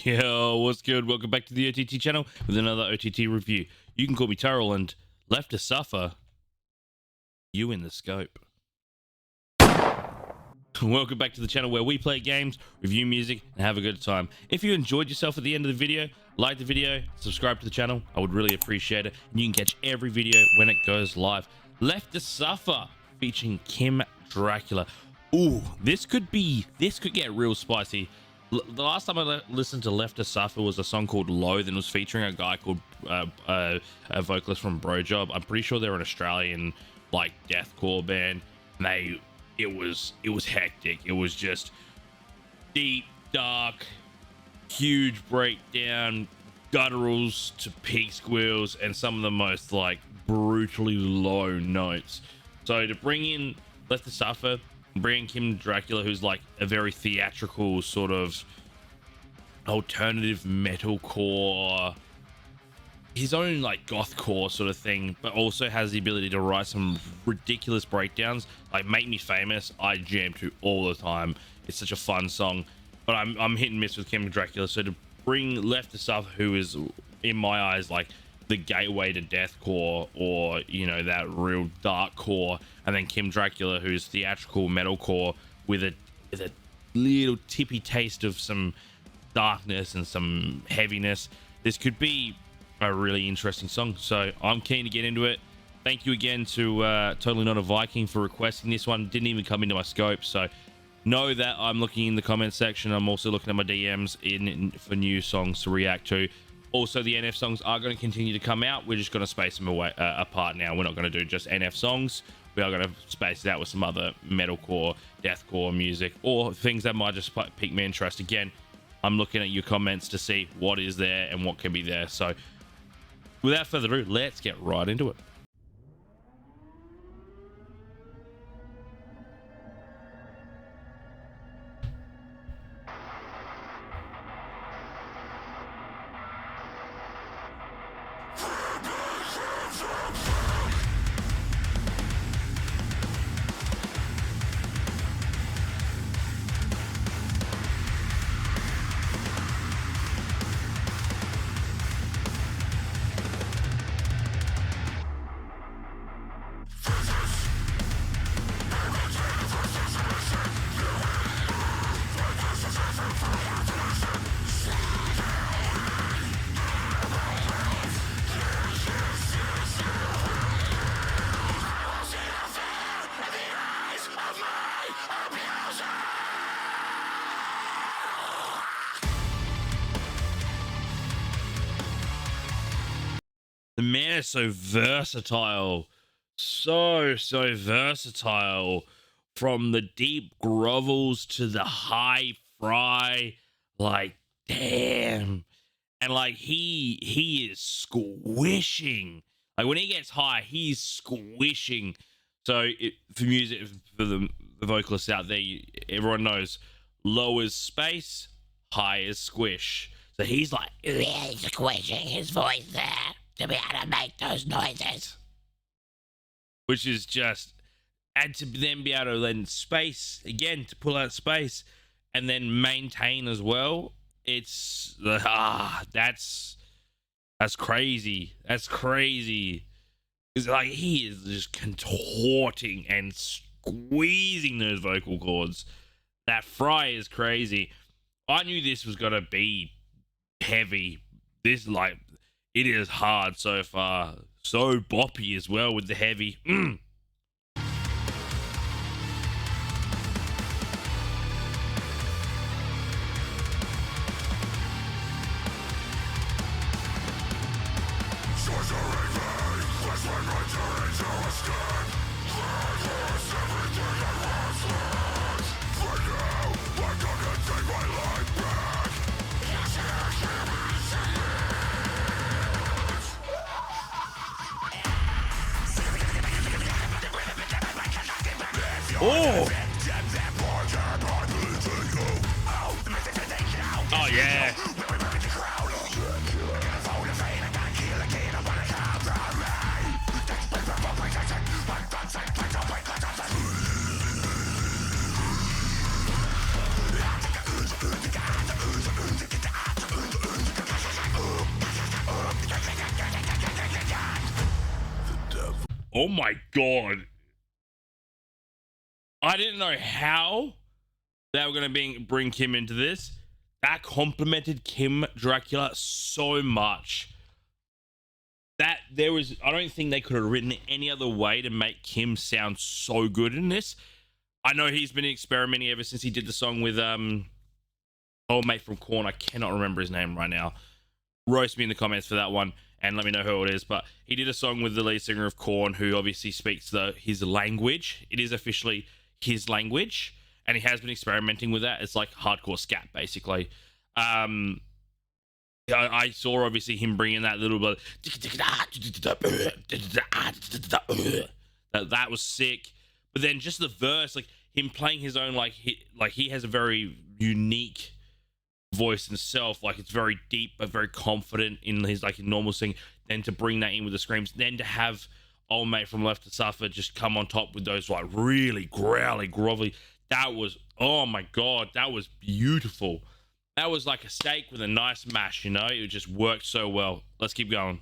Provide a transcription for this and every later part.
Yo, what's good? Welcome back to the OTT channel with another OTT review. You can call me Turrell, and left to suffer, you in the scope. Welcome back to the channel where we play games, review music, and have a good time. If you enjoyed yourself at the end of the video, like the video, subscribe to the channel. I would really appreciate it. And you can catch every video when it goes live. Left to Suffer, featuring Kim Dracula. Ooh, this could get real spicy. The last time I listened to Left to Suffer was a song called Loathe, and was featuring a guy called a vocalist from Brojob. I'm pretty sure they're an Australian like deathcore band. And it was hectic. It was just deep, dark, huge breakdown, gutturals to peak squeals, and some of the most like brutally low notes. So to bring in Left to Suffer, bring in Kim Dracula, who's like a very theatrical sort of alternative metalcore, his own like gothcore sort of thing, but also has the ability to write some ridiculous breakdowns like Make Me Famous. I jam to all the time. It's such a fun song, but I'm hit and miss with Kim Dracula. So to bring Left to Suffer, who is in my eyes like the gateway to deathcore, or you know, that real dark core, and then Kim Dracula, who's theatrical metalcore with a little tippy taste of some darkness and some heaviness, this could be a really interesting song. So I'm keen to get into it. Thank you again to Totally Not a Viking for requesting this one. Didn't even come into my scope, so know that I'm looking in the comment section. I'm also looking at my DMs for new songs to react to. Also, the NF songs are going to continue to come out. We're just going to space them away apart now. We're not going to do just NF songs. We are going to space it out with some other metalcore, deathcore music, or things that might just pique my interest. Again, I'm looking at your comments to see what is there and what can be there. So without further ado, let's get right into it. The man is so versatile, so versatile, from the deep grovels to the high fry. Like, damn. And like he is squishing. Like when he gets high, he's squishing. So for music, for the vocalists out there, everyone knows low is space, high is squish. So he's like squishing his voice there to be able to make those noises, which is just, and to then be able to then space again, to pull out space and then maintain as well. It's that's crazy. That's crazy. It's like he is just contorting and squeezing those vocal cords. That fry is crazy. I knew this was gonna be heavy. This, like, it is hard so far. So boppy as well with the heavy. Oh! Oh, yeah. Oh my god. I didn't know how they were going to bring Kim into this. That complimented Kim Dracula so much. That there was, I don't think they could have written it any other way to make Kim sound so good in this. I know he's been experimenting ever since he did the song with old mate from Korn. I cannot remember his name right now. Roast me in the comments for that one and let me know who it is. But he did a song with the lead singer of Korn, who obviously speaks his language. It is officially his language, and he has been experimenting with that. It's like hardcore scat, basically. I saw obviously him bringing that little bit. That was sick. But then just the verse, like him playing his own, like he has a very unique voice himself. Like it's very deep but very confident in his like normal sing. Then to bring that in with the screams, then to have old mate from Left to Suffer just come on top with those like really growly, grovelly. That was, oh my god, that was beautiful. That was like a steak with a nice mash, you know? It just worked so well. Let's keep going.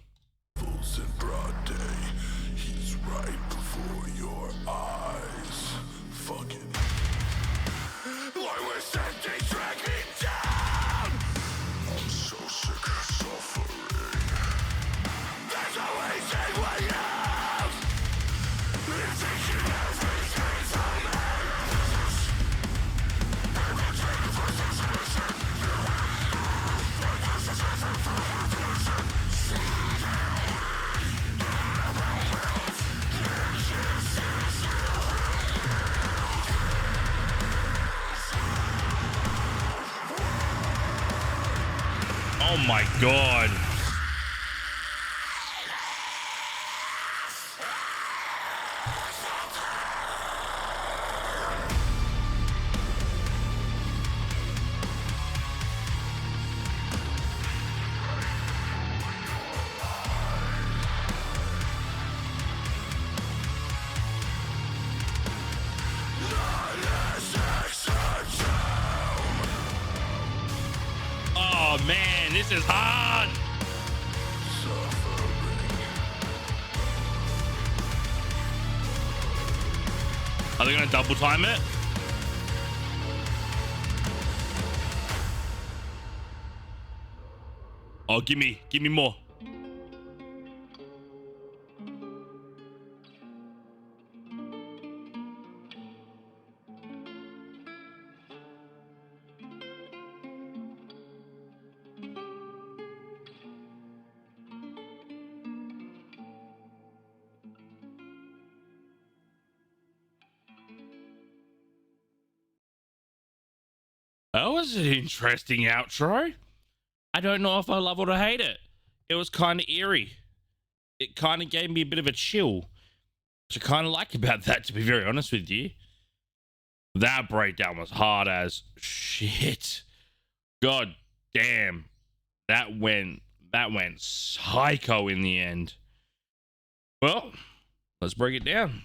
In broad day, he's right before your eyes. Fucking. Why was that they drag me down? I'm so sick of suffering. There's always a way out. It's taking everything from me. Oh my god. Oh man, this is hard. Are they gonna double time it? Oh, give me more. That was an interesting outro. I don't know if I love it or hate it. It was kind of eerie. It kind of gave me a bit of a chill, which I kind of like about that, to be very honest with you. That breakdown was hard as shit. God damn. That went psycho in the end. Well, let's break it down.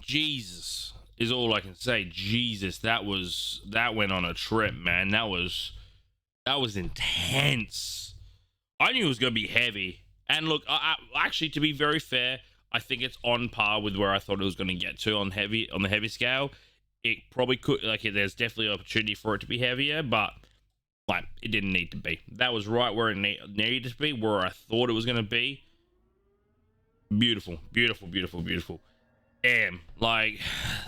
Jesus is all I can say. Jesus, that went on a trip, man. That was intense. I knew it was gonna be heavy. And look, I actually, to be very fair, I think it's on par with where I thought it was going to get to on the heavy scale. It probably could, like, there's definitely an opportunity for it to be heavier, but like it didn't need to be. That was right where it needed to be, where I thought it was going to be. Beautiful, beautiful, beautiful, beautiful. Damn, like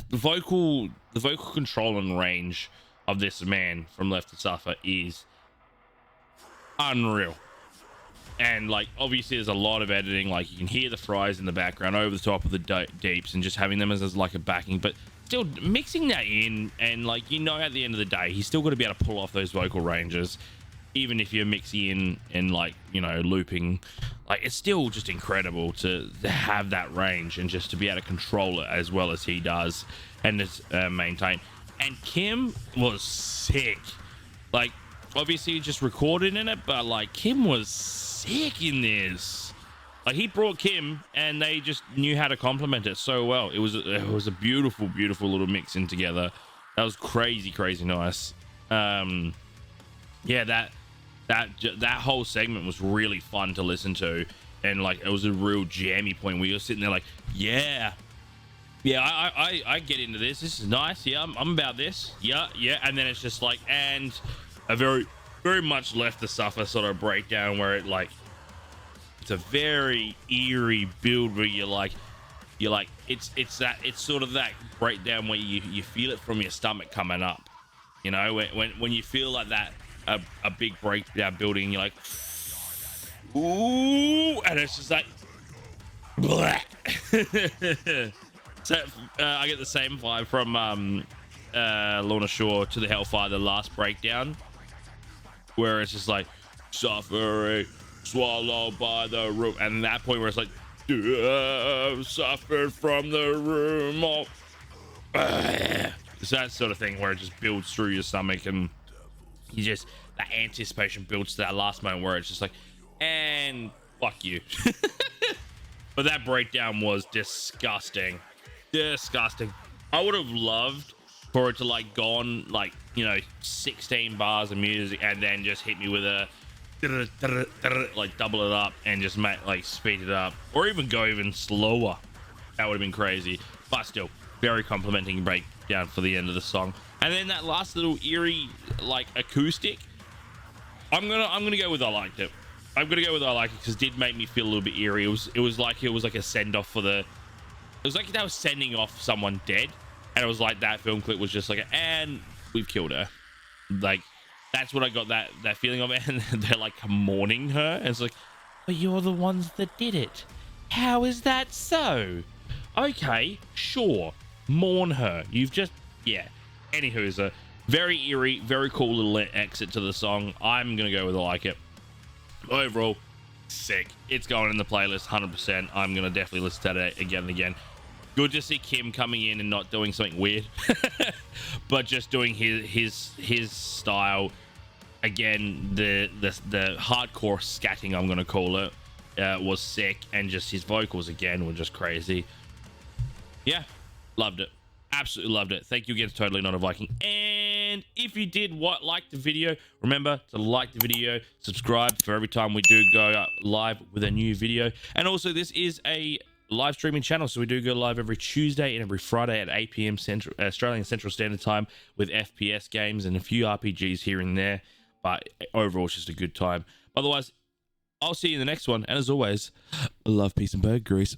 the vocal control and range of this man from Left to Suffer is unreal. And like obviously there's a lot of editing, like you can hear the fries in the background over the top of the deeps and just having them as like a backing, but still mixing that in, and like, you know, at the end of the day he's still got to be able to pull off those vocal ranges, even if you're mixing in and, like, you know, looping. Like, it's still just incredible to have that range and just to be able to control it as well as he does and just maintain. And Kim was sick. Like, obviously just recorded in it, but like Kim was sick in this. Like, he brought Kim and they just knew how to complement it so well. It was a beautiful, beautiful little mix in together. That was crazy, crazy nice. Yeah, that whole segment was really fun to listen to. and like it was a real jammy point where you're sitting there like, yeah, I get into this. This is nice. Yeah, I'm about this. Yeah, and then it's just like, and a very much Left to Suffer sort of breakdown where it like, it's a very eerie build where you're like it's sort of that breakdown where you feel it from your stomach coming up, you know, when you feel like that a big breakdown building, you're like, ooh, and it's just like black. So I get the same vibe from Lorna Shore to the Hellfire, the last breakdown, where it's just like suffering swallowed by the room, and that point where it's like, suffered from the room of it's that sort of thing where it just builds through your stomach, and you just, that anticipation builds to that last moment where it's just like, and fuck you. But that breakdown was disgusting. I would have loved for it to like gone like, you know, 16 bars of music and then just hit me with a like double it up and just like speed it up, or even go even slower. That would have been crazy, but still very complimenting breakdown for the end of the song. And then that last little eerie like acoustic, I'm gonna go with I liked it. I'm gonna go with I liked it because it did make me feel a little bit eerie. It was like a send off for the, it was like they were sending off someone dead, and it was like that film clip was just like, and we've killed her. Like, that's what I got that feeling of it. And they're like mourning her, and it's like, but you're the ones that did it. How is that so? Okay, sure, mourn her. You've just, yeah. Anywho, it's a very eerie, very cool little exit to the song. I'm gonna go with I like it. Overall, sick. It's going in the playlist 100%. I'm gonna definitely listen to that again and again. Good to see Kim coming in and not doing something weird, but just doing his style. Again, the hardcore scatting, I'm gonna call it, was sick, and just his vocals again were just crazy. Yeah, loved it. Absolutely loved it. Thank you again to Totally Not a Viking. And if you did like the video, remember to like the video, subscribe for every time we do go live with a new video. And also, this is a live streaming channel, so we do go live every Tuesday and every Friday at 8 p.m. Australian Central Standard Time with FPS games and a few RPGs here and there. But overall, it's just a good time. Otherwise, I'll see you in the next one. And as always, love, peace, and bird grease.